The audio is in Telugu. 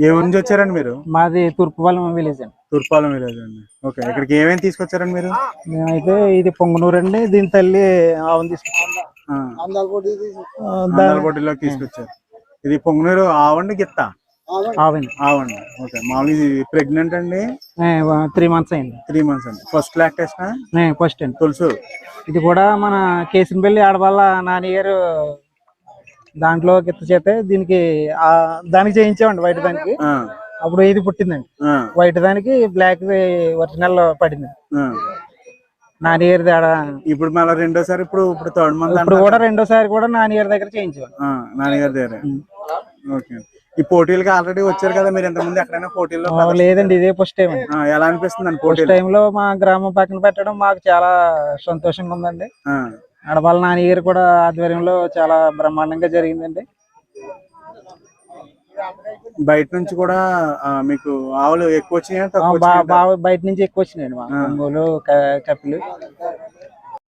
ఏ ఊరు నుంచి వచ్చారండి మీరు? మాది తూర్పుపాలెం విలేజ్ అండి. తూర్పాలెం విలేజ్ అండి. ఓకే, ఇక్కడికి ఏమేమి తీసుకొచ్చారండి మీరు? మేమైతే ఇది పొంగనూరు అండి, దీని తల్లి ఆవును తీసుకొచ్చాం. అందలపొట్టిలోకి తీసుకొచ్చారు. ఇది పొంగనూరు ఆవండి గిత్త? ఆవండి. ఆవండి. ఓకే, మామూలు ఇది ప్రెగ్నెంట్ అండి? 3 months అయింది. 3 months అండి. First lactation? ఫస్ట్ అండి. తెలుసు. ఇది కూడా మన కేసినపల్లి ఆడవాళ్ళ నాన్నగారు దాంట్లో గిత్త చేతే దీనికి దానికి చేయించామండి వైట్ దానికి. అప్పుడు ఇది పుట్టిందండి. వైట్ దానికి బ్లాక్ ఒరిజినల్ పడింది నాన్నగారి తేడా. ఇప్పుడు మళ్ళీ రెండోసారి ఇప్పుడు థర్డ్ మంత్ ఇప్పుడు కూడా రెండోసారి కూడా నాన్నగారి దగ్గర చేయించాం. నాన్నగారి దగ్గర. ఓకే, ఈ పోటీలకి ఆల్రెడీ వచ్చారు కదా మీరు ఇంతకుముందు ఎక్కడైనా పోటీల్లో? లేదండి, ఇదే ఫస్ట్ టైం. ఎలా అనిపిస్తుంది అండి ఫస్ట్ టైం లో మా గ్రామం పక్కన పెట్టడం మాకు చాలా సంతోషంగా ఉందండి. ఆడవాళ్ళ నాన్నగారు కూడా ఆధ్వర్యంలో చాలా బ్రహ్మాండంగా జరిగిందండి. బయట నుంచి కూడా మీకు ఆవులు ఎక్కువ వచ్చినాయి? బయట నుంచి ఎక్కువ వచ్చినాయండి. మా ఒంగోలు, కపిలు